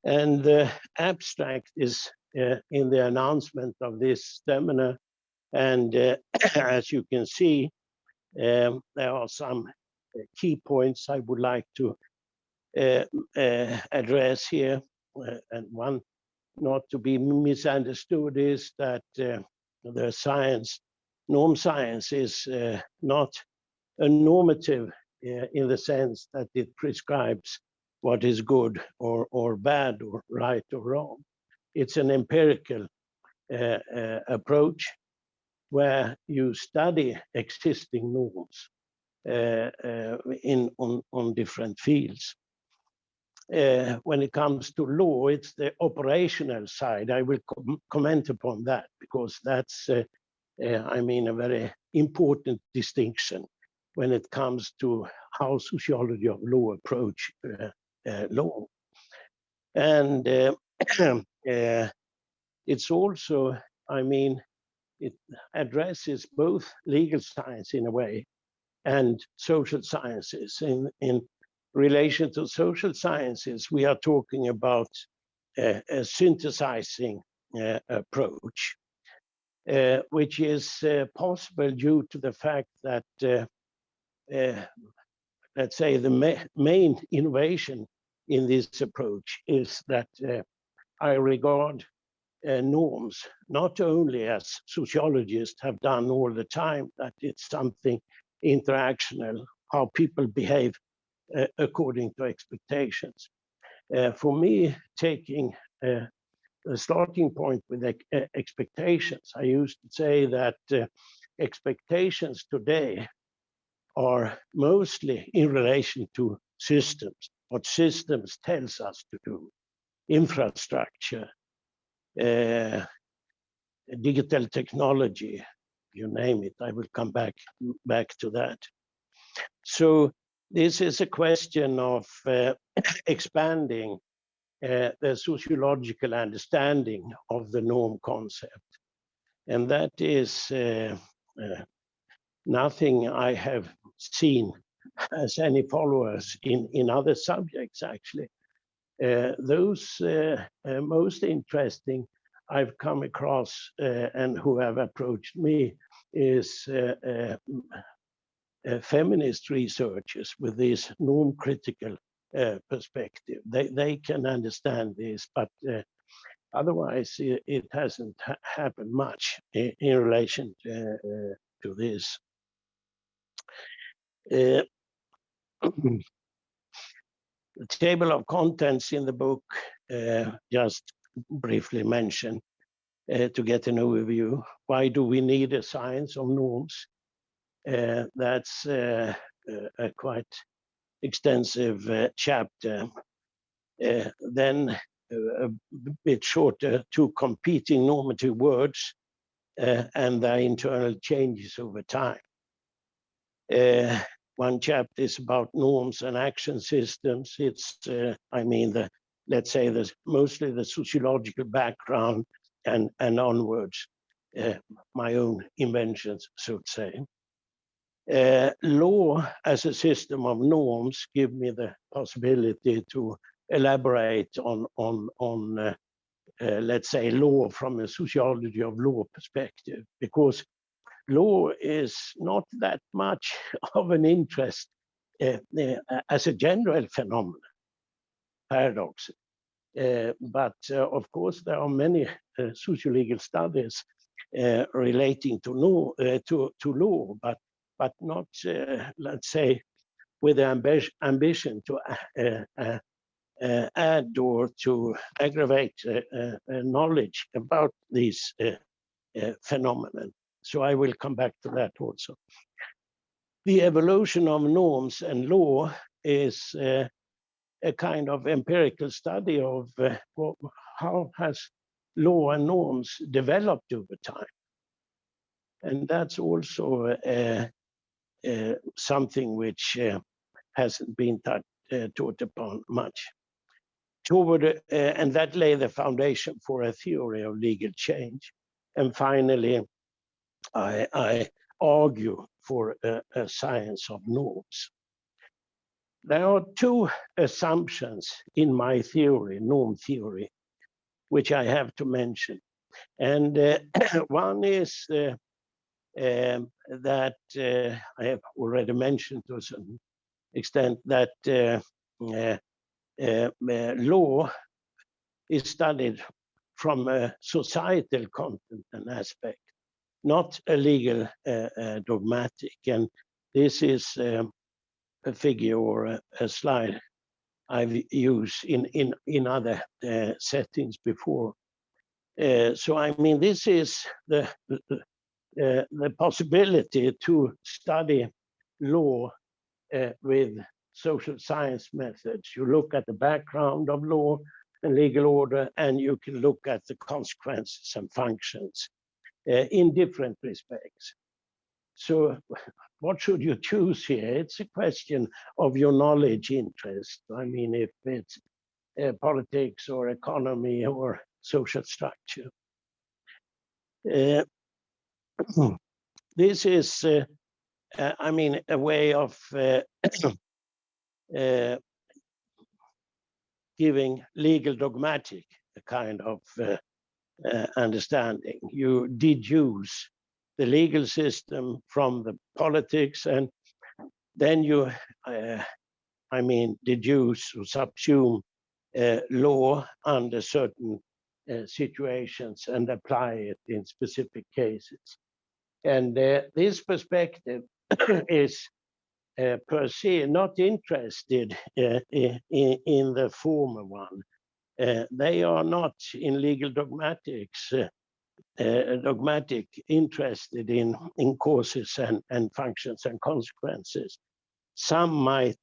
And the abstract is in the announcement of this seminar. And as you can see, there are some key points I would like to address here. And one not to be misunderstood is that the science, norm science, is not a normative in the sense that it prescribes what is good or bad or right or wrong. It's an empirical approach where you study existing norms on different fields. When it comes to law, it's the operational side. I will comment upon that because that's, I mean, a very important distinction when it comes to how sociology of law approach law. And it's also, I mean, it addresses both legal science in a way and social sciences. In relation to social sciences, we are talking about a synthesizing approach, which is possible due to the fact that, let's say, the main innovation in this approach is that I regard norms not only as sociologists have done all the time, that it's something interactional, how people behave according to expectations. For me, taking the starting point with expectations, I used to say that expectations today are mostly in relation to systems, what systems tells us to do, infrastructure, digital technology, you name it. I will come back to that. So this is a question of expanding the sociological understanding of the norm concept. And that is nothing I have seen as any followers in other subjects, actually. Those most interesting I've come across and who have approached me is feminist researchers with this norm critical perspective. They can understand this, but otherwise it hasn't happened much in relation to this. The table of contents in the book, just briefly mention to get an overview. Why do we need a science of norms? That's a quite extensive chapter. Then a bit shorter, two competing normative words and their internal changes over time. One chapter is about norms and action systems. It's, I mean, let's say mostly the sociological background and onwards, my own inventions, so to say. Law as a system of norms give me the possibility to elaborate on let's say, law from a sociology of law perspective, because law is not that much of an interest as a general phenomenon, paradox. But of course, there are many sociological studies relating to law, but not, let's say, with the ambition to add or to aggravate knowledge about these phenomena. So I will come back to that also. The evolution of norms and law is a kind of empirical study of how has law and norms developed over time. And that's also something which hasn't been taught upon much. And that lay the foundation for a theory of legal change. And finally, I argue for a science of norms. There are two assumptions in my theory, norm theory, which I have to mention. And one is that I have already mentioned to a certain extent that law is studied from a societal content and aspect, not a legal dogmatic. And this is a figure or a slide I've used in other settings before. So I mean, this is the possibility to study law with social science methods. You look at the background of law and legal order, and you can look at the consequences and functions in different respects. So what should you choose here? It's a question of your knowledge interest. I mean, if it's politics or economy or social structure. This is, I mean, a way of giving legal dogmatic a kind of understanding. You deduce the legal system from the politics, and then you, I mean, deduce or subsume law under certain situations and apply it in specific cases. And this perspective is per se not interested in the former one. They are not in legal dogmatics interested in causes and functions and consequences. Some might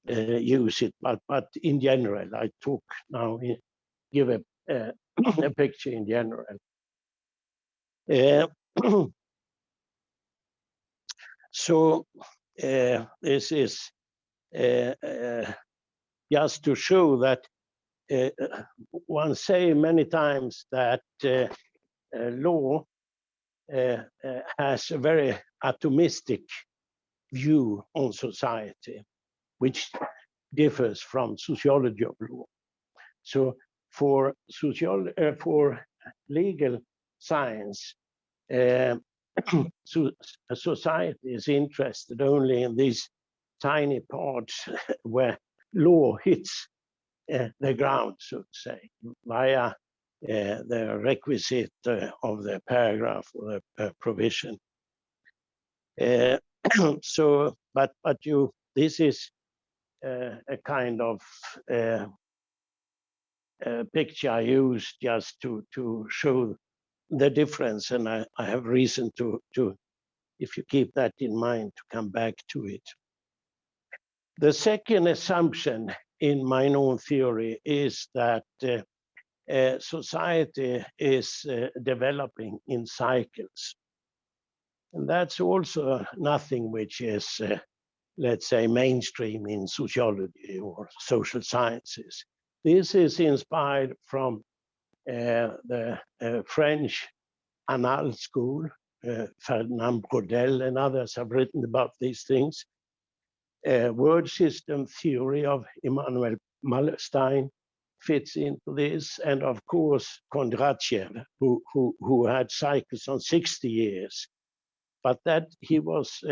use it, but in general, I talk now, give a picture in general. So this is just to show that one say many times that law has a very atomistic view on society, which differs from sociology of law. So for legal science, society is interested only in these tiny parts where law hits the ground, so to say, via the requisite of the paragraph or the provision. So, but this is a kind of picture I use just to show the difference, and I have reason to, if you keep that in mind, to come back to it. The second assumption in my norm theory is that society is developing in cycles. And that's also nothing which is, let's say, mainstream in sociology or social sciences. This is inspired from the French Annales school. Ferdinand Braudel and others have written about these things. Word system theory of Immanuel Mallerstein fits into this, and of course Kondratiev, who had cycles on 60 years, but that he was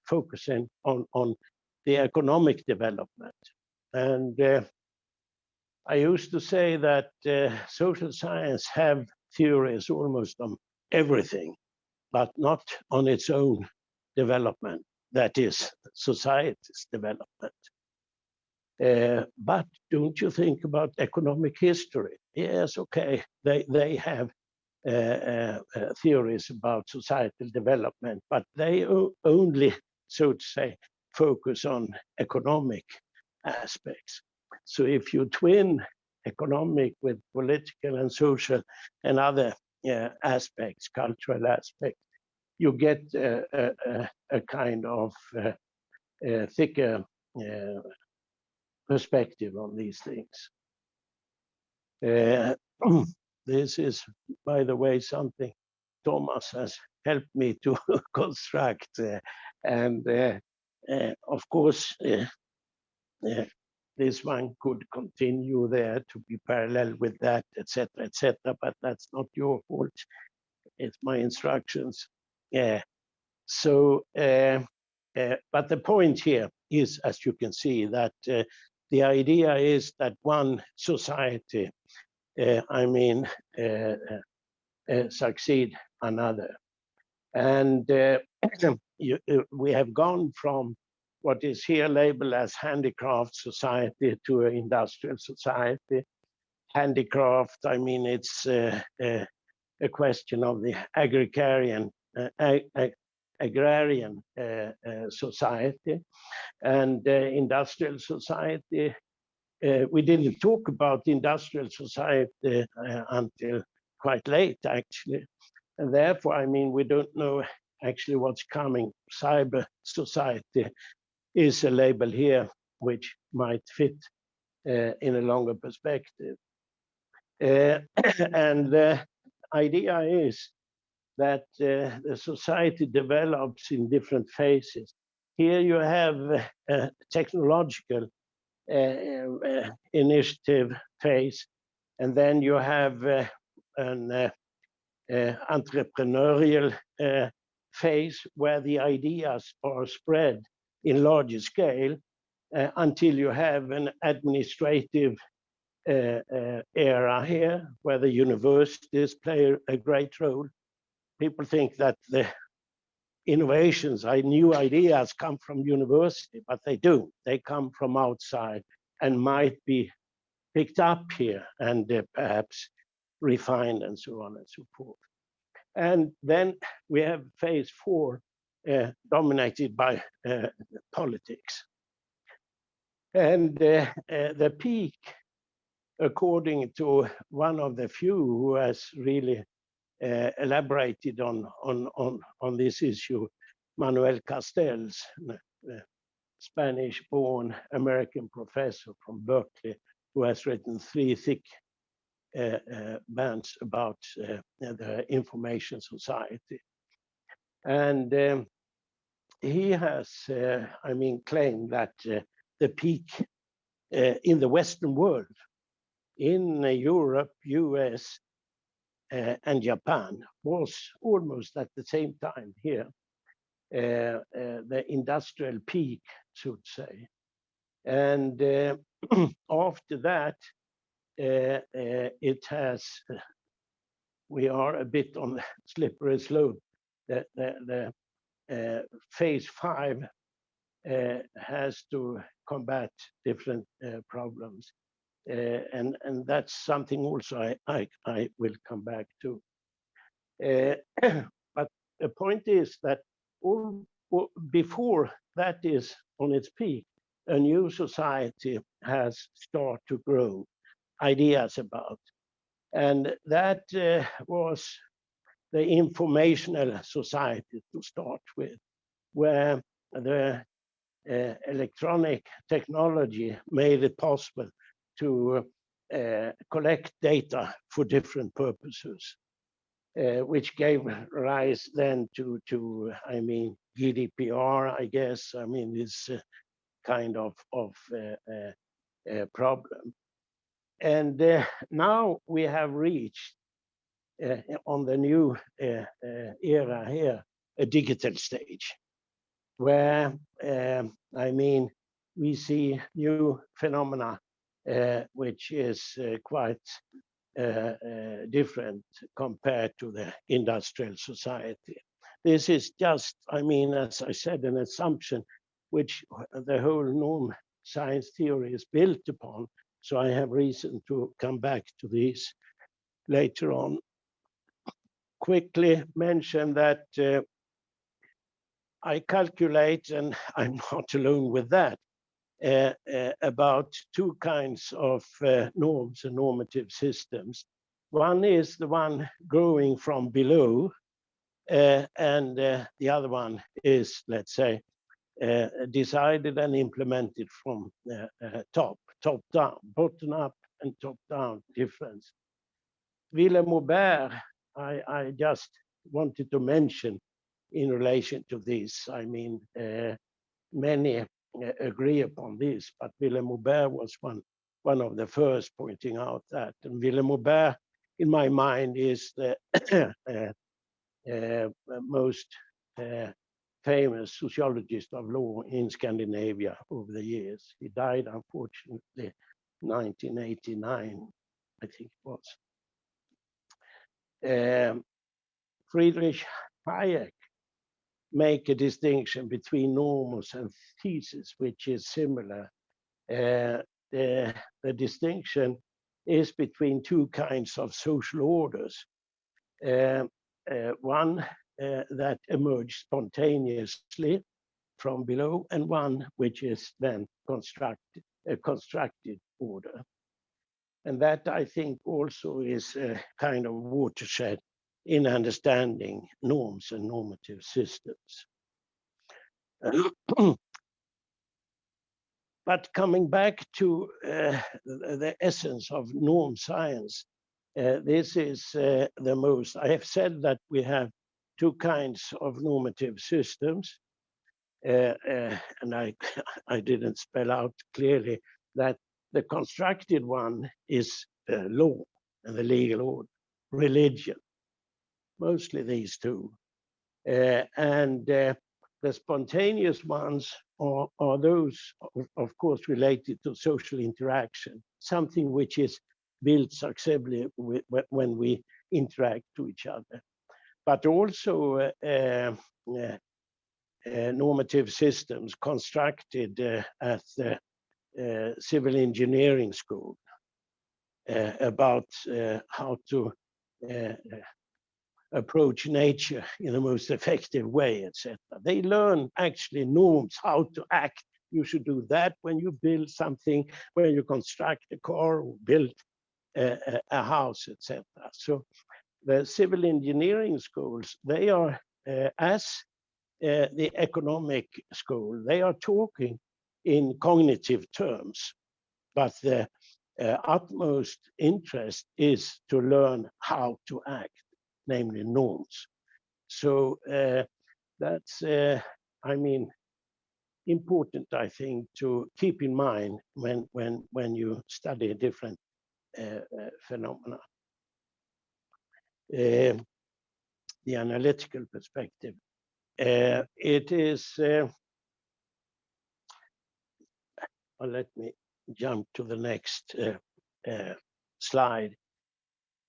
focusing on the economic development. And I used to say that social science have theories almost on everything, but not on its own development, that is society's development. But don't you think about economic history? Yes, okay, they have theories about societal development, but they only, so to say, focus on economic aspects. So if you twin economic with political and social and other aspects, cultural aspects, you get a kind of thicker perspective on these things. This is, by the way, something Thomas has helped me to construct, and Of course, this one could continue there to be parallel with that, etc., but that's not your fault. It's my instructions. But the point here is, as you can see, that the idea is that one society, succeed another. And we have gone from what is here labeled as handicraft society to an industrial society. Handicraft, it's a question of the agrarian society, and industrial society. We didn't talk about industrial society until quite late, actually. And therefore, we don't know actually what's coming. Cyber society is a label here which might fit in a longer perspective. And the idea is that the society develops in different phases. Here you have a technological initiative phase, and then you have an entrepreneurial phase where the ideas are spread in larger scale until you have an administrative era here where the universities play a great role. People think that the innovations, new ideas come from university, but they do. They come from outside and might be picked up here and perhaps refined and so on and so forth. And then we have phase 4, dominated by politics. And the peak, according to one of the few who has really elaborated on this issue, Manuel Castells, Spanish-born American professor from Berkeley, who has written 3 thick bands about the information society. And he has, claimed that the peak in the Western world, in Europe, US, and Japan, was almost at the same time here, the industrial peak, so to say. And after that, it has, we are a bit on the slippery slope. The phase 5 has to combat different problems. And that's something also I will come back to. But the point is that before that is on its peak, a new society has started to grow, ideas about. And that was the informational society to start with, where the electronic technology made it possible to collect data for different purposes, which gave rise then to GDPR, I guess. This kind of problem. And now we have reached, on the new era here, a digital stage, where, we see new phenomena, which is quite different compared to the industrial society. This is just, as I said, an assumption which the whole norm science theory is built upon. So I have reason to come back to this later on. Quickly mention that I calculate, and I'm not alone with that, about 2 kinds of norms and normative systems. One is the one growing from below, and the other one is, let's say, decided and implemented from top down, bottom up and top down difference. Willem Aubert, I just wanted to mention in relation to this. many agree upon this, but Willem Aubert was one of the first pointing out that. And Willem Aubert, in my mind, is the most famous sociologist of law in Scandinavia over the years. He died, unfortunately, 1989, I think it was. Friedrich Hayek make a distinction between normos and thesis, which is similar. The distinction is between two kinds of social orders. One that emerged spontaneously from below, and one which is then a constructed order. And that, I think, also is a kind of watershed in understanding norms and normative systems. But coming back to the essence of norm science, this is the most, I have said that we have two kinds of normative systems, and I didn't spell out clearly that the constructed one is law and the legal order, religion, mostly these two. And the spontaneous ones are those, of course, related to social interaction, something which is built successfully when we interact to each other. But also normative systems constructed at the civil engineering school about how to approach nature in the most effective way, etc. They learn actually norms, how to act. You should do that when you build something, when you construct a car or build a house, etc. So the civil engineering schools, they are, as the economic school, they are talking in cognitive terms, but the utmost interest is to learn how to act, namely norms. So that's, I mean, important, I think, to keep in mind when you study different phenomena. The analytical perspective. It is, well, let me jump to the next slide.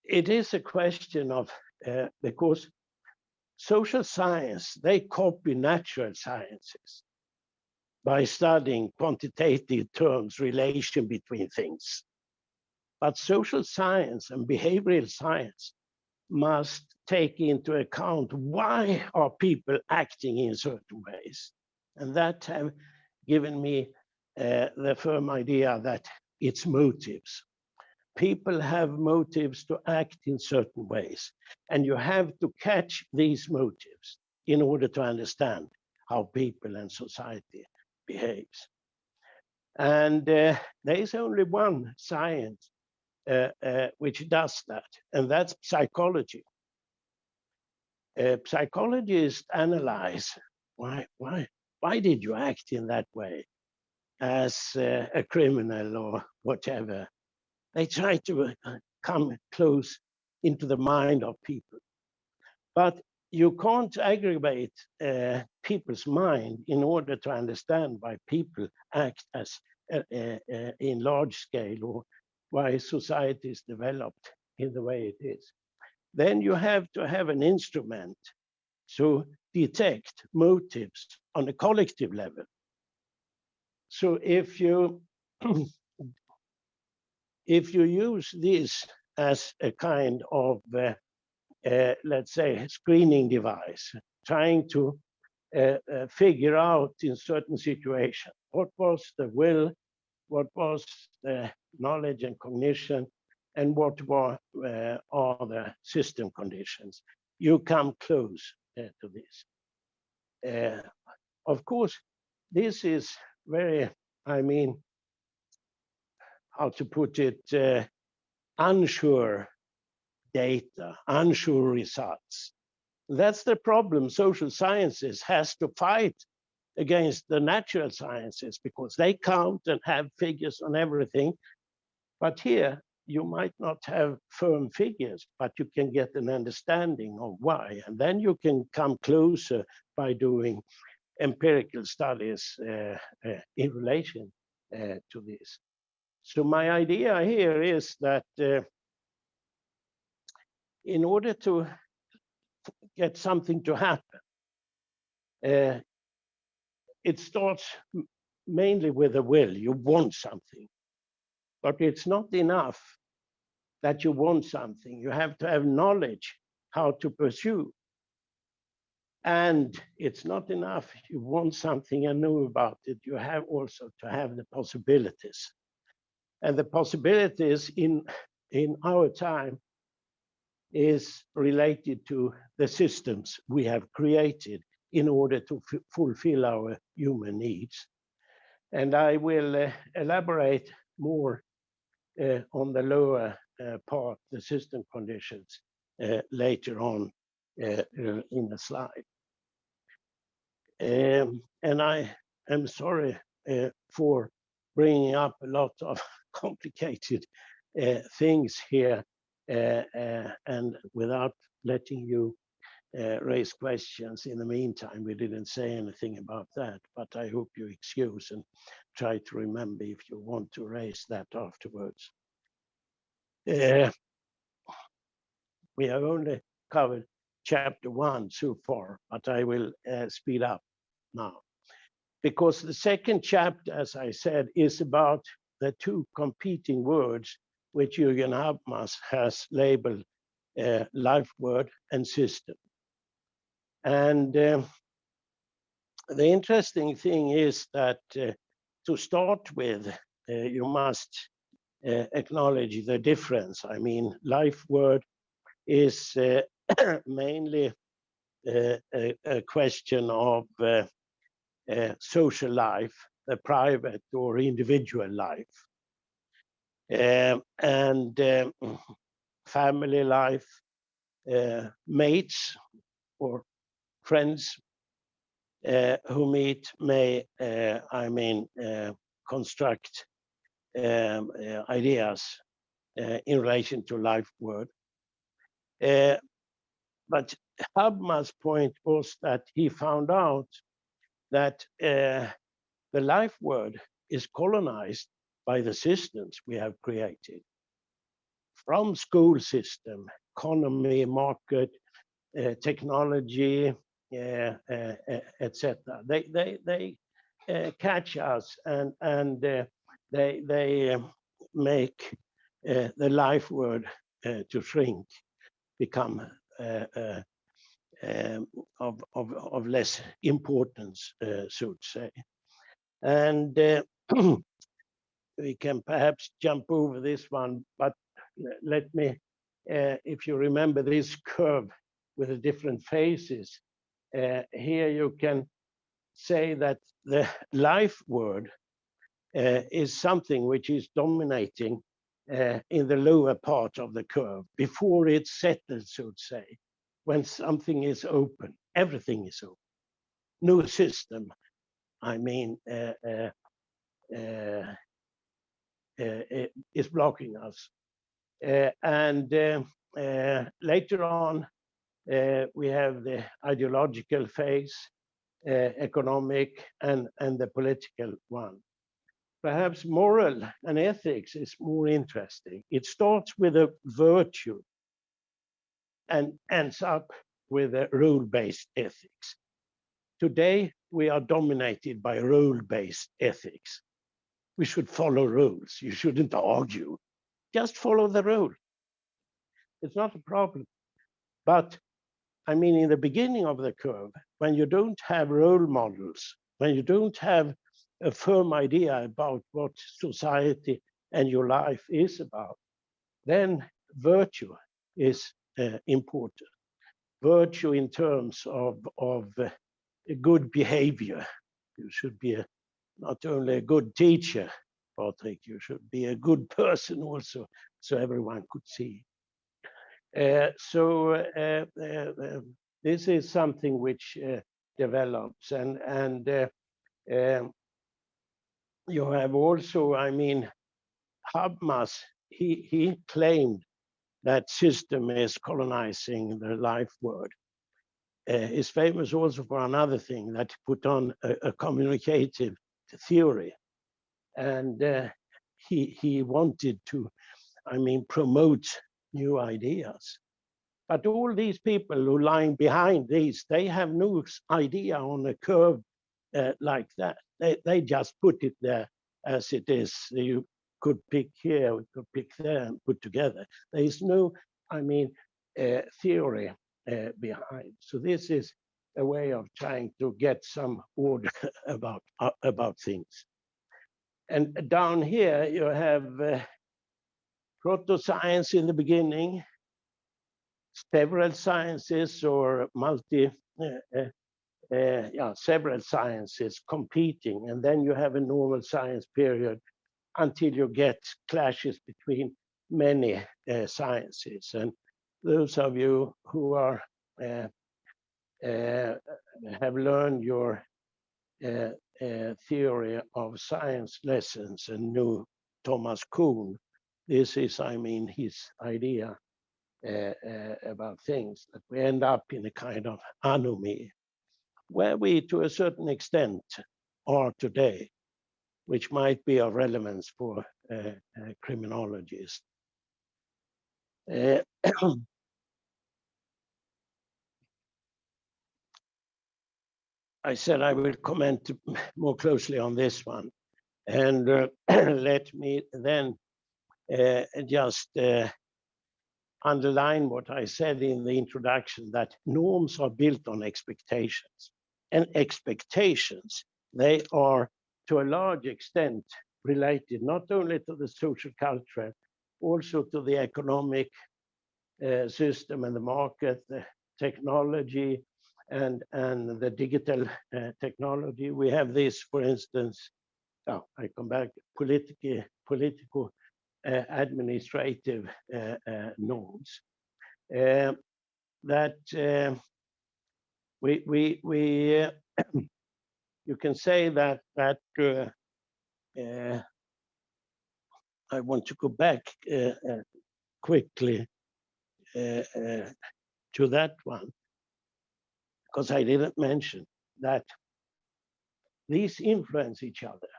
It is a question of, because social science, they copy natural sciences by studying quantitative terms, relation between things. But social science and behavioral science must take into account why are people acting in certain ways. And that have given me the firm idea that it's motives. People have motives to act in certain ways, and you have to catch these motives in order to understand how people and society behaves. And there is only one science which does that, and that's psychology. Psychologists analyze why did you act in that way as a criminal or whatever. They try to come close into the mind of people. But you can't aggregate people's mind in order to understand why people act as in large scale, or why society is developed in the way it is. Then you have to have an instrument to detect motives on a collective level. So if you use this as a kind of, let's say, screening device, trying to figure out in certain situations, what was the will, what was the knowledge and cognition, and what are the system conditions, you come close to this. Of course, this is very, I mean, how to put it, unsure data, unsure results. That's the problem social sciences has to fight against the natural sciences because they count and have figures on everything. But here, you might not have firm figures, but you can get an understanding of why. And then you can come closer by doing empirical studies in relation to this. So my idea here is that in order to get something to happen, it starts mainly with a will. You want something, but it's not enough that you want something. You have to have knowledge how to pursue. And it's not enough you want something and know about it. You have also to have the possibilities. And the possibilities in our time is related to the systems we have created in order to fulfill our human needs. And I will elaborate more on the lower part, the system conditions, later on in the slide. And I am sorry for bringing up a lot of complicated things here, and without letting you raise questions in the meantime. We didn't say anything about that, but I hope you excuse and try to remember if you want to raise that afterwards. We have only covered chapter 1 so far, but I will speed up now. Because the second chapter, as I said, is about the two competing words which Jürgen Habermas has labeled life word and system. And the interesting thing is that to start with, you must acknowledge the difference. I mean, life word is mainly a question of social life, the private or individual life, and family life, mates or friends who meet may, construct ideas in relation to life word. But Habermas' point was that he found out that the life word is colonized by the systems we have created, from school system, economy, market, technology, etc. They catch us and they make the life word to shrink, become of less importance, so to say. And we can perhaps jump over this one, but let me, if you remember this curve with the different phases, here you can say that the life word is something which is dominating in the lower part of the curve before it's settled, so to say. When something is open, everything is open. No system, is blocking us. And later on, we have the ideological phase, economic, and the political one. Perhaps moral and ethics is more interesting. It starts with a virtue and ends up with a rule-based ethics. Today, we are dominated by rule-based ethics. We should follow rules. You shouldn't argue. Just follow the rule. It's not a problem. But I mean, in the beginning of the curve, when you don't have role models, when you don't have a firm idea about what society and your life is about, then virtue is important. Virtue in terms of good behavior. You should be not only a good teacher, Patrick, you should be a good person also, so everyone could see. This is something which develops, and You have also, I mean, Habermas, he claimed that system is colonizing the life word. Is famous also for another thing, that he put on a communicative theory. And he wanted to, I mean, promote new ideas. But all these people who are lying behind these, they have no idea on a curve like that. They just put it there as it is. You could pick here, we could pick there and put together. There is no, I mean, theory behind. So this is a way of trying to get some order about things. And down here you have proto-science in the beginning, several sciences or several sciences competing, and then you have a normal science period until you get clashes between many sciences. And those of you who are have learned your theory of science lessons and knew Thomas Kuhn, this is, I mean, his idea about things, that we end up in a kind of anomy, where we, to a certain extent, are today, which might be of relevance for criminologists. I said I will comment more closely on this one, and let me then just underline what I said in the introduction, that norms are built on expectations. And expectations, they are to a large extent related not only to the social culture, also to the economic system and the market, the technology, and the digital technology. We have this, for instance, I come back, political administrative norms that we you can say that I want to go back quickly to that one, because I didn't mention that these influence each other.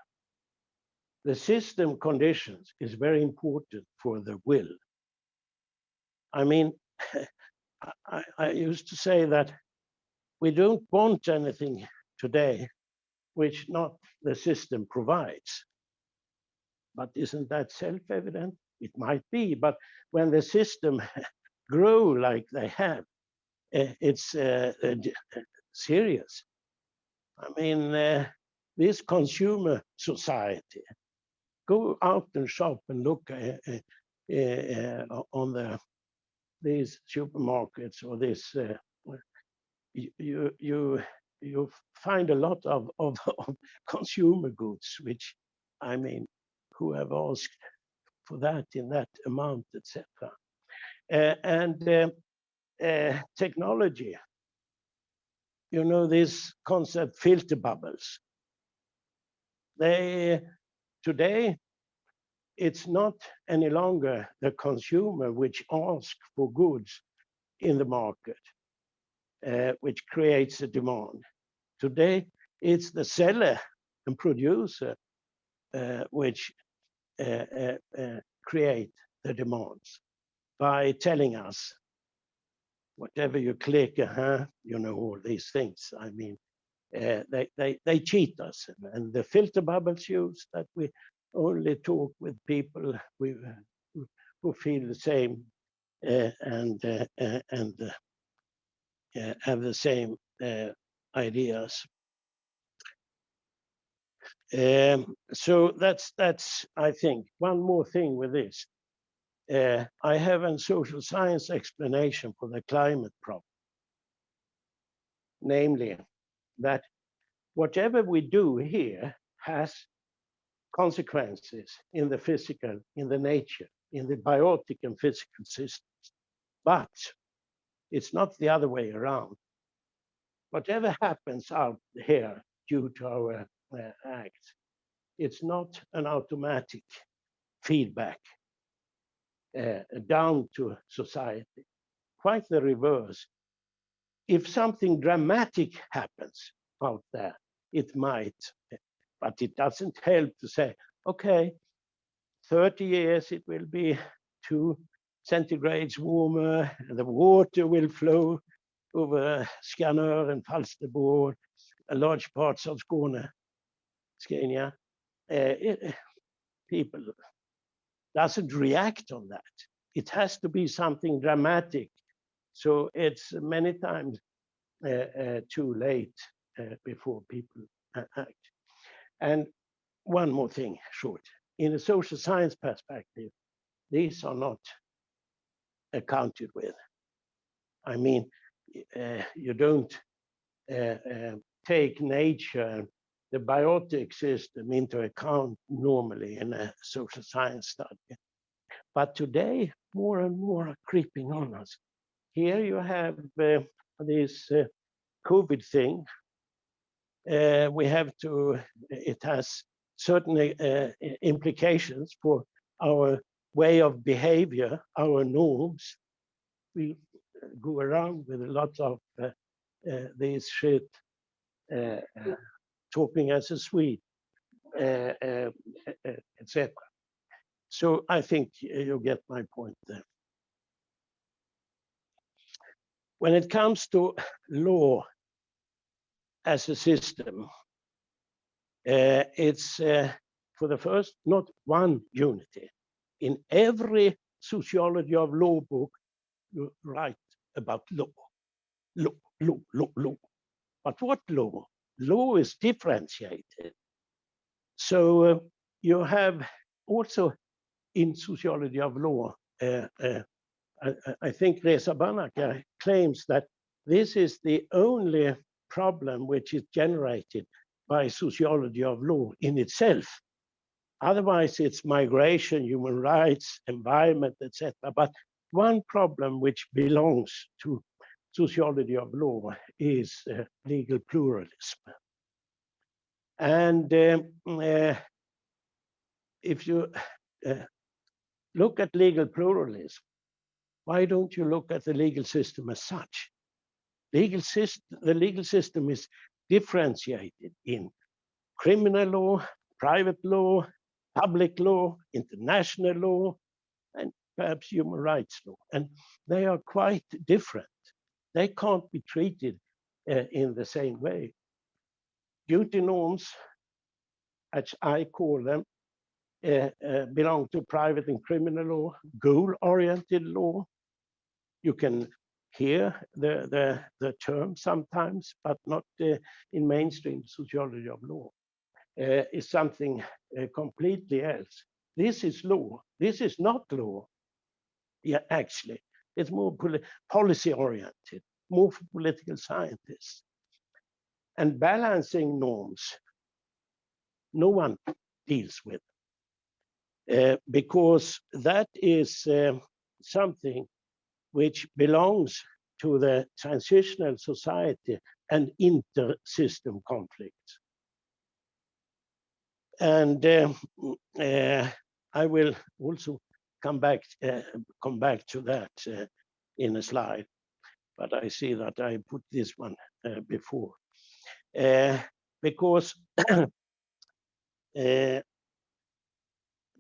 The system conditions is very important for the will. I mean, I used to say that we don't want anything today which not the system provides. But isn't that self-evident? It might be, but when the system grow like they have, it's serious. I mean, this consumer society, go out and shop and look on these supermarkets or this, you find a lot of consumer goods, which, I mean, who have asked for that in that amount, etc. And technology, you know, this concept filter bubbles. Today, it's not any longer the consumer which asks for goods in the market, which creates a demand. Today, it's the seller and producer which create the demands by telling us, whatever you click, you know, all these things. I mean, they cheat us, and the filter bubbles use that we only talk with people who feel the same and have the same ideas. So that's I think one more thing with this. I have a social science explanation for the climate problem, namely that whatever we do here has consequences in the physical, in the nature, in the biotic and physical systems. But it's not the other way around. Whatever happens out here due to our acts, it's not an automatic feedback down to society. Quite the reverse. If something dramatic happens out there, it might, but it doesn't help to say, okay, 30 years it will be 2 centigrades warmer, and the water will flow over Skanör and Falsterbo and large parts of Scania. People doesn't react on that. It has to be something dramatic. So it's many times too late before people act. And one more thing, short. In a social science perspective, these are not accounted with. I mean, you don't take nature, the biotic system into account normally in a social science study. But today, more and more are creeping on us. Here you have this COVID thing. We have to, it has certain implications for our way of behavior, our norms. We go around with a lot of this shit, talking as a Swede, etc. So I think you get my point there. When it comes to law as a system, it's for the first, not one unity. In every sociology of law book, you write about law, law, law, law, law. But what law? Law is differentiated. So you have also in sociology of law, I think Reza Banaka claims that this is the only problem which is generated by sociology of law in itself. Otherwise, it's migration, human rights, environment, etc. But one problem which belongs to sociology of law is legal pluralism. And if you look at legal pluralism, why don't you look at the legal system as such? The legal system is differentiated in criminal law, private law, public law, international law, and perhaps human rights law. And they are quite different. They can't be treated in the same way. Duty norms, as I call them, belong to private and criminal law, goal-oriented law. You can hear the term sometimes, but not in mainstream sociology of law. Is something completely else. This is law. This is not law. Yeah, actually, it's more policy-oriented, more for political scientists. And balancing norms, no one deals with, because that is something which belongs to the transitional society and inter-system conflicts. And I will also come back to that in a slide, but I see that I put this one before. Because the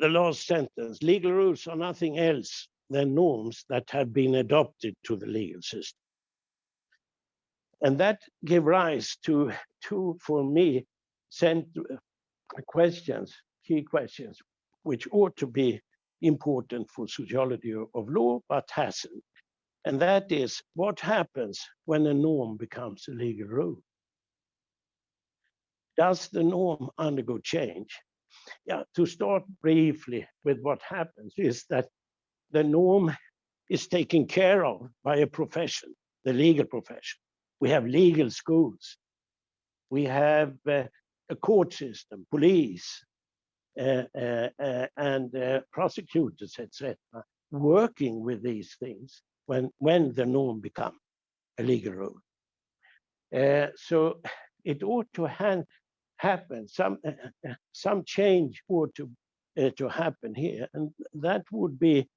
last sentence, legal rules are nothing else than norms that have been adopted to the legal system. And that gave rise to two, for me, questions, key questions, which ought to be important for sociology of law, but hasn't. And that is, what happens when a norm becomes a legal rule? Does the norm undergo change? Yeah, to start briefly with what happens is that the norm is taken care of by a profession, the legal profession. We have legal schools. We have a court system, police, and prosecutors, etc., working with these things when the norm becomes a legal rule. So it ought to happen. Some change ought to happen here, and that would be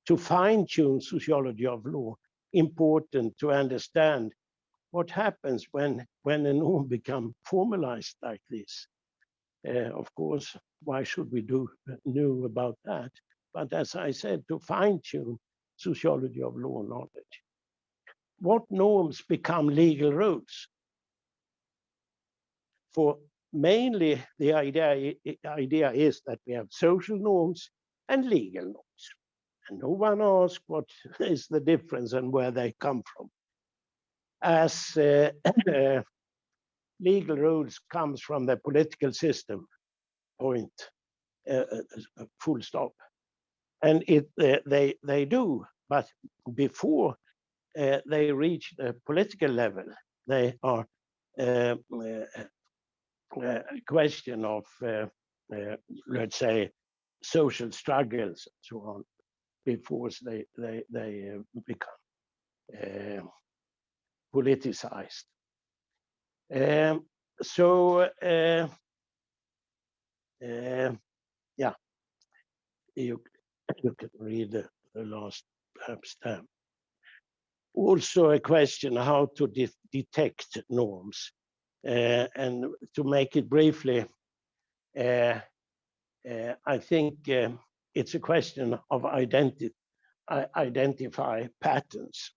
to fine-tune sociology of law. Important to understand what happens when a norm becomes formalized like this. Of course, why should we know about that? But as I said, to fine-tune sociology of law knowledge. What norms become legal rules? For mainly the idea is that we have social norms and legal norms. And no one asks what is the difference and where they come from. As legal rules comes from the political system, point, full stop. And they do, but before they reach the political level, they are a question of, let's say, social struggles and so on, before they become politicized. Yeah, you can read the last perhaps there. Also a question how to detect norms. And to make it briefly, I think it's a question of identify patterns.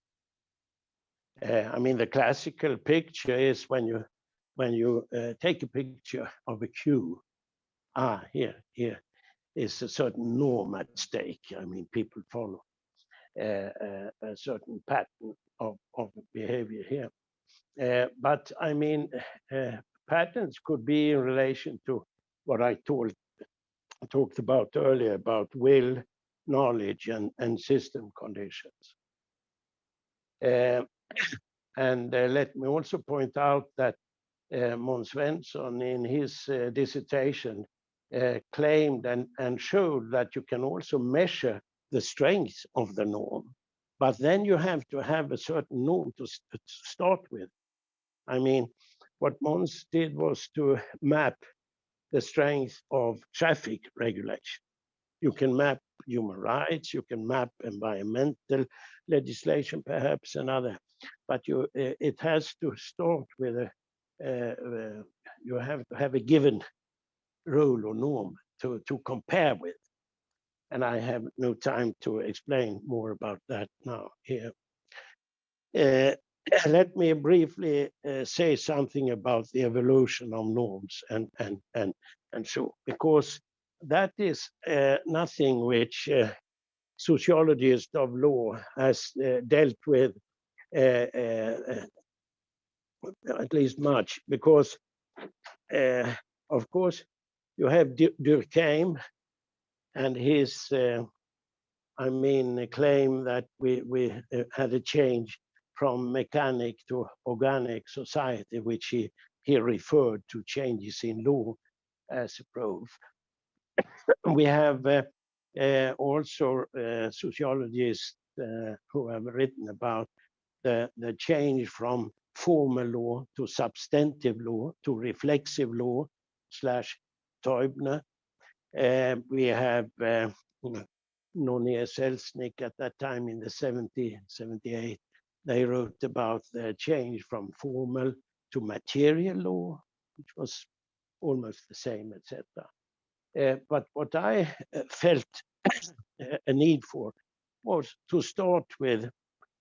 I mean, the classical picture is when you take a picture of a queue. Here is a certain norm at stake. I mean, people follow a certain pattern of behavior here. But I mean, patterns could be in relation to what I talked about earlier about will, knowledge, and system conditions. And let me also point out that Måns Svensson in his dissertation claimed and showed that you can also measure the strength of the norm, but then you have to have a certain norm to start with. I mean, what Måns did was to map the strength of traffic regulation. You can map human rights, you can map environmental legislation perhaps and other, but it has to start with you have to have a given rule or norm to compare with. And I have no time to explain more about that now here. Let me briefly say something about the evolution of norms and so, because that is nothing which sociologists of law has dealt with at least much, because of course you have Durkheim and his claim that we had a change from mechanic to organic society, which he referred to changes in law as a proof. We have also sociologists who have written about the change from formal law to substantive law to reflexive law / Teubner. We have Nonier Selznick at that time in the 78. They wrote about the change from formal to material law, which was almost the same, etc. But what I felt a need for was to start with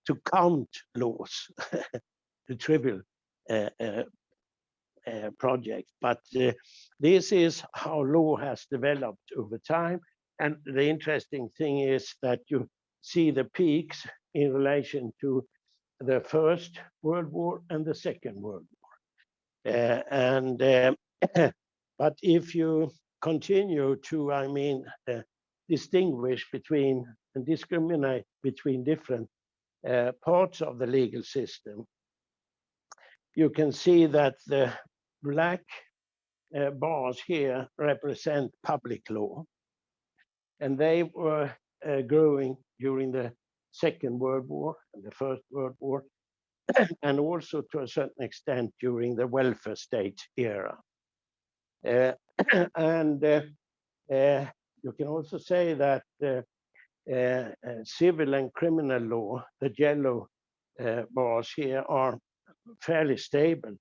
to count laws, the trivial project. But this is how law has developed over time. And the interesting thing is that you see the peaks in relation to the First World War and the Second World War. But if you continue to, distinguish between and discriminate between different parts of the legal system, you can see that the black bars here represent public law, and they were growing during the Second World War and the First World War, and also to a certain extent during the welfare state era. And you can also say that civil and criminal law, the yellow bars here, are fairly stable.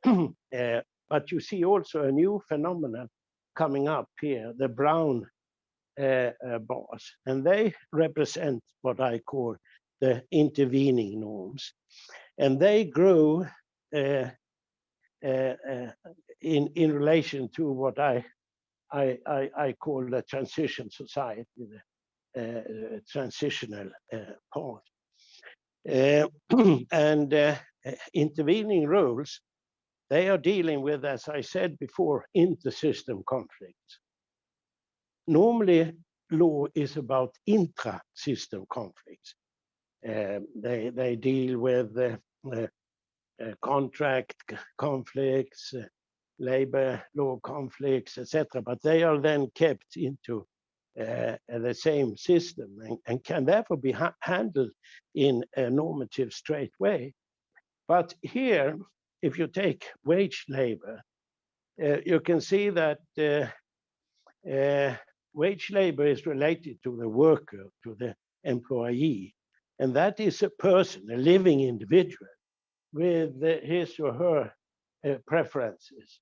But you see also a new phenomenon coming up here, the brown bars, and they represent what I call the intervening norms, and they grow in relation to what I call the transition society, the transitional part. And intervening roles, they are dealing with, as I said before, inter-system conflicts. Normally, law is about intra-system conflicts. They deal with contract conflicts, labor law conflicts, etc. But they are then kept into the same system and can therefore be handled in a normative straight way. But here, if you take wage labor, you can see that wage labor is related to the worker, to the employee, and that is a person, a living individual, with his or her preferences.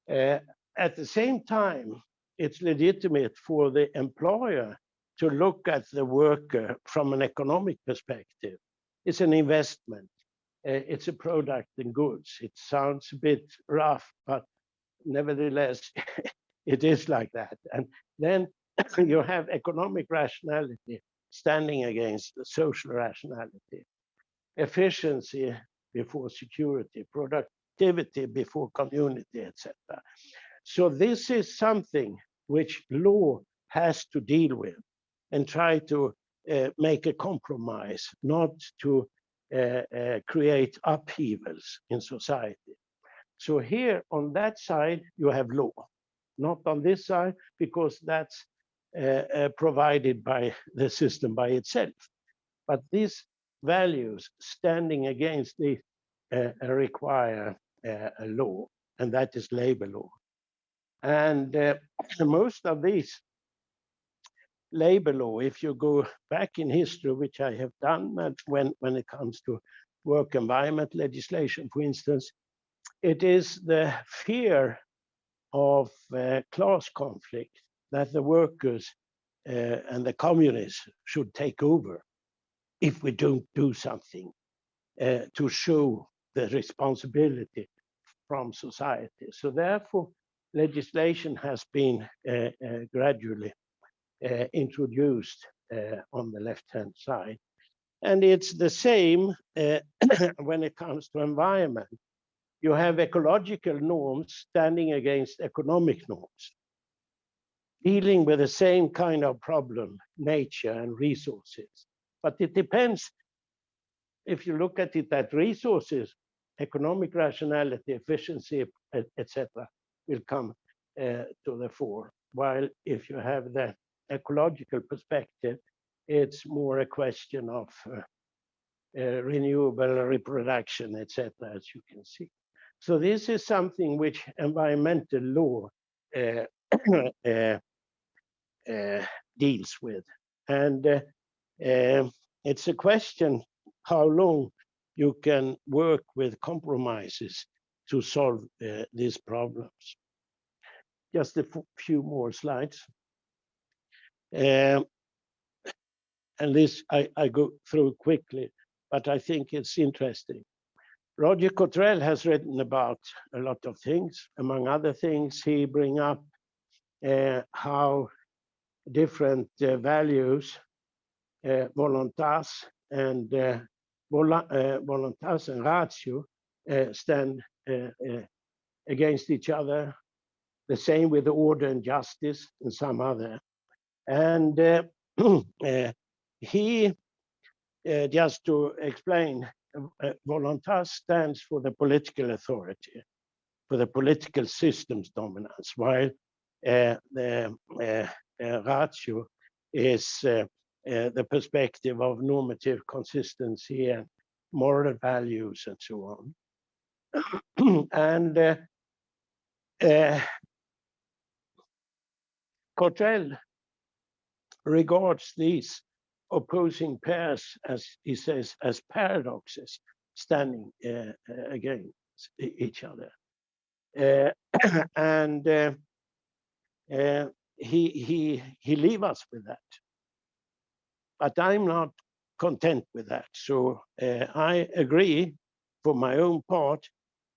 At the same time, it's legitimate for the employer to look at the worker from an economic perspective. It's an investment. It's a product in goods. It sounds a bit rough, but nevertheless, it is like that. And then you have economic rationality standing against the social rationality, efficiency before security, productivity before community, etc. So this is something which law has to deal with and try to make a compromise, not to create upheavals in society. So here on that side, you have law, not on this side, because that's provided by the system by itself. But these values standing against the require a law, and that is labor law. And most of these labor law, if you go back in history, which I have done when it comes to work environment legislation, for instance, it is the fear of class conflict that the workers and the communists should take over if we don't do something to show the responsibility from society. So therefore, legislation has been gradually introduced on the left-hand side. And it's the same when it comes to environment. You have ecological norms standing against economic norms, dealing with the same kind of problem, nature and resources. But it depends, if you look at it at resources, economic rationality, efficiency, etc., will come to the fore. While if you have the ecological perspective, it's more a question of renewable reproduction, etc., as you can see. So this is something which environmental law deals with. And it's a question how long you can work with compromises to solve these problems. Just a few more slides. And this I go through quickly, but I think it's interesting. Roger Cottrell has written about a lot of things. Among other things, he brings up how different values, voluntas and ratio, stand against each other. The same with the order and justice and some other. And he, just to explain, voluntas stands for the political authority, for the political system's dominance, while the ratio is the perspective of normative consistency and moral values and so on. And Cottrell regards these opposing pairs, as he says, as paradoxes standing against each other. And he leaves us with that. But I'm not content with that. So I agree, for my own part,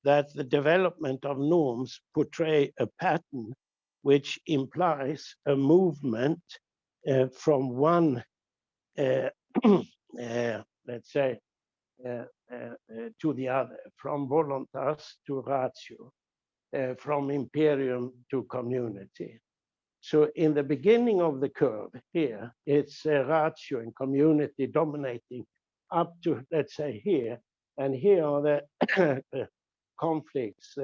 that the development of norms portray a pattern which implies a movement from one, let's say, to the other, from voluntas to ratio, from imperium to community. So in the beginning of the curve here, it's ratio and community dominating up to, let's say, here. And here are the conflicts,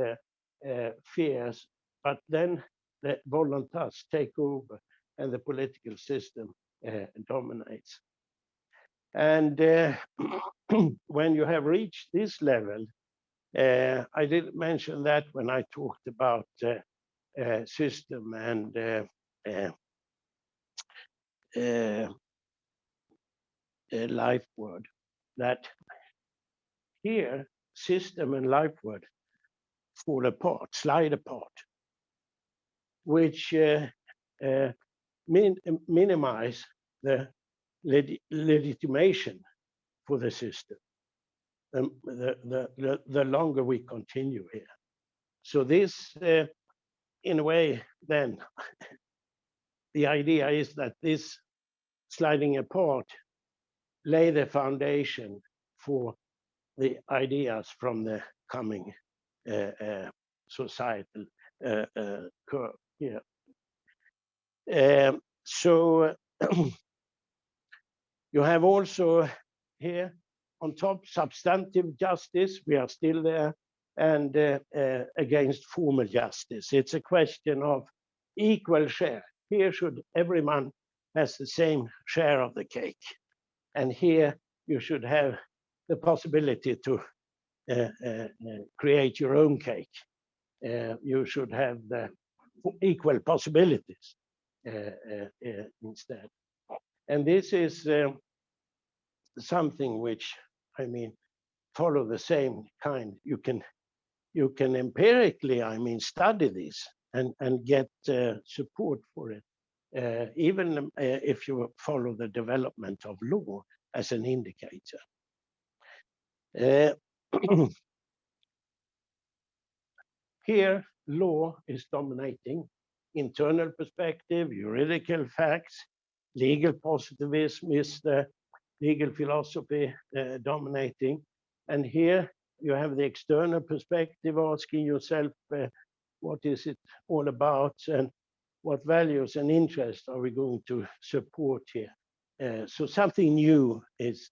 fears, but then the voluntas take over and the political system dominates. And when you have reached this level, I didn't mention that when I talked about system and life word, that here system and life word fall apart, slide apart, which minimize the legitimation for the system, the longer we continue here. So this, in a way, then, the idea is that this sliding apart lay the foundation for the ideas from the coming societal curve here. So you have also here on top substantive justice, we are still there, and against formal justice. It's a question of equal share. Here should everyone has the same share of the cake. And here you should have the possibility to create your own cake. You should have the equal possibilities instead. And this is something which, I mean, follow the same kind. You can empirically, I mean, study this and get support for it, even if you follow the development of law as an indicator. Here, law is dominating. Internal perspective, juridical facts, legal positivism is the legal philosophy dominating. And here you have the external perspective, asking yourself, what is it all about and what values and interests are we going to support here? So something new is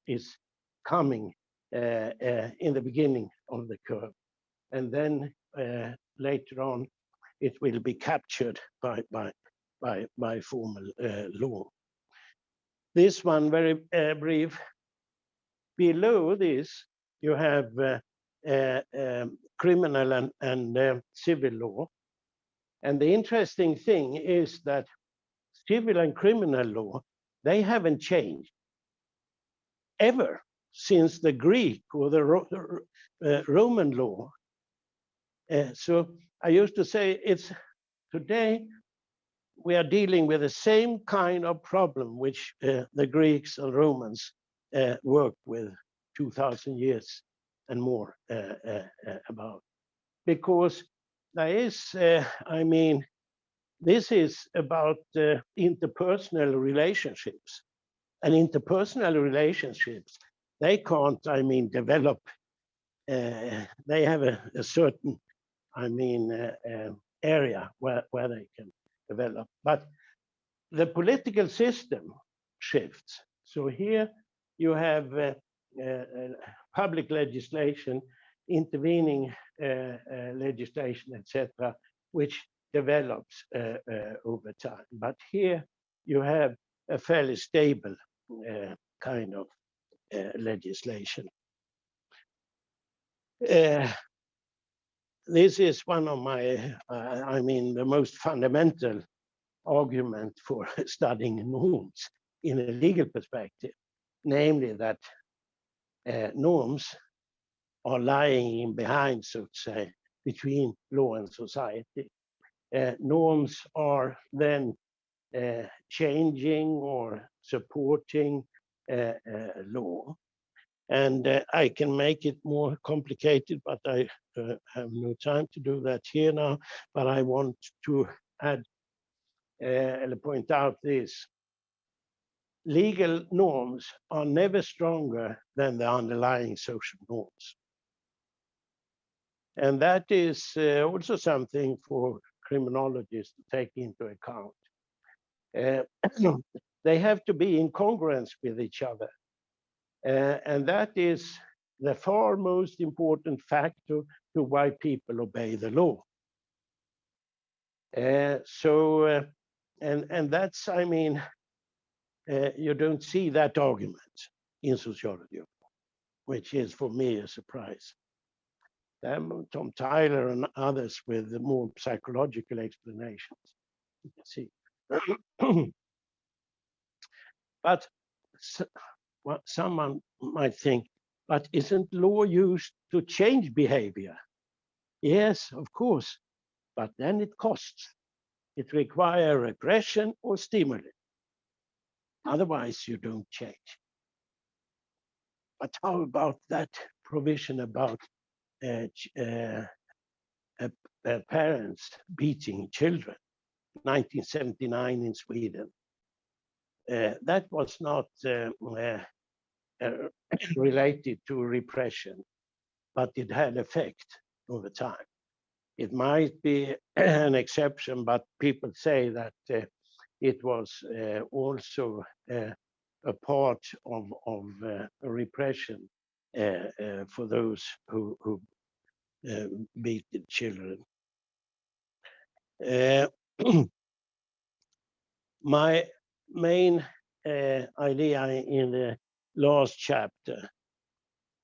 coming in the beginning of the curve. And then later on, it will be captured by formal law. This one, very brief. Below this, you have criminal and civil law. And the interesting thing is that civil and criminal law, they haven't changed ever since the Greek or the Roman law. So I used to say it's today we are dealing with the same kind of problem which the Greeks and Romans worked with 2,000 years and more about. Because there is, I mean, this is about interpersonal relationships. And interpersonal relationships, they can't, I mean, develop, they have a certain, I mean, area where they can develop. But the political system shifts. So here you have public legislation, intervening legislation, etc., which develops over time. But here you have a fairly stable kind of legislation. this is one of my, I mean, the most fundamental argument for studying norms in a legal perspective, namely that norms are lying in behind, so to say, between law and society. Norms are then changing or supporting law. And I can make it more complicated, but I have no time to do that here now. But I want to add point out this. Legal norms are never stronger than the underlying social norms. And that is also something for criminologists to take into account. They have to be in congruence with each other. And that is the far most important factor to why people obey the law. And that's, I mean, you don't see that argument in sociology, which is for me a surprise. Tom Tyler and others with the more psychological explanations, you can see. But someone might think, but isn't law used to change behavior? Yes, of course, but then it costs. It requires repression or stimuli. Otherwise, you don't change. But how about that provision about parents beating children, 1979 in Sweden? That was not related to repression, but it had effect over time. It might be an exception, but people say that it was also a part of repression for those who beat the children. My main idea in the last chapter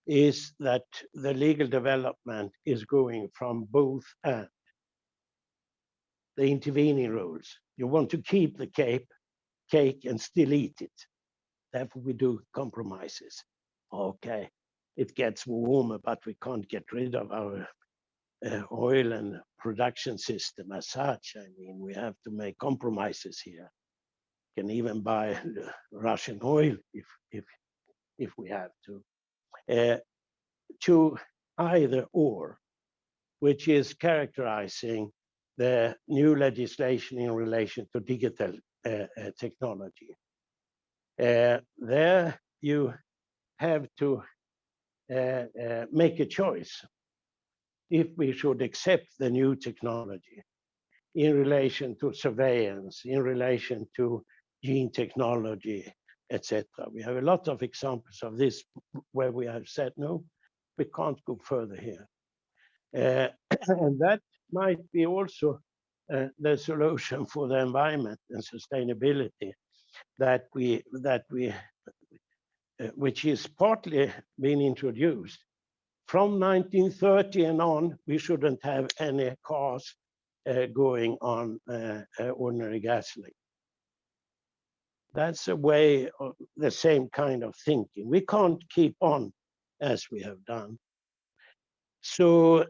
is that the legal development is going from both and. The intervening rules. You want to keep the cake and still eat it. Therefore, we do compromises. Okay, it gets warmer, but we can't get rid of our oil and production system as such. I mean, we have to make compromises here. Can even buy Russian oil if we have to. To either or, which is characterizing the new legislation in relation to digital technology. There you have to make a choice if we should accept the new technology in relation to surveillance, in relation to gene technology, etc. We have a lot of examples of this where we have said, no, we can't go further here. And that might be also the solution for the environment and sustainability which is partly been introduced. From 1930 and on, we shouldn't have any cars going on ordinary gasoline. That's a way of the same kind of thinking. We can't keep on as we have done. So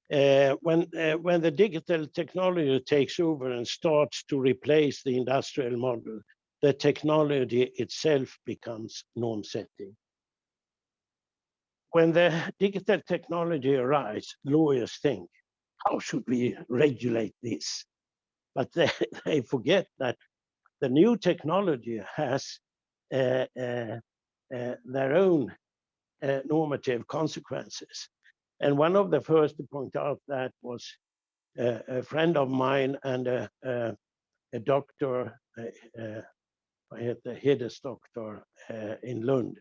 when the digital technology takes over and starts to replace the industrial model, the technology itself becomes norm setting. When the digital technology arrives, lawyers think, how should we regulate this? But they forget that the new technology has their own normative consequences. And one of the first to point out that was a friend of mine and a doctor, Hedes doctor in Lund,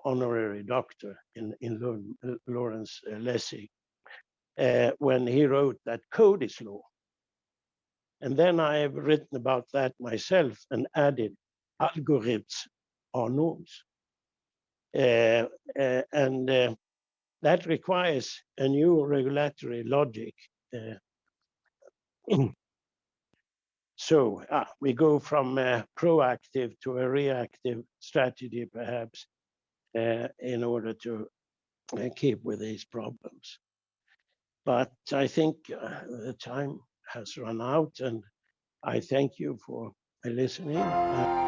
honorary doctor in Lund, Lawrence Lessig, when he wrote that code is law. And then I have written about that myself and added algorithms are norms. That requires a new regulatory logic. So we go from a proactive to a reactive strategy, perhaps, in order to keep with these problems. But I think the time has run out, and I thank you for listening.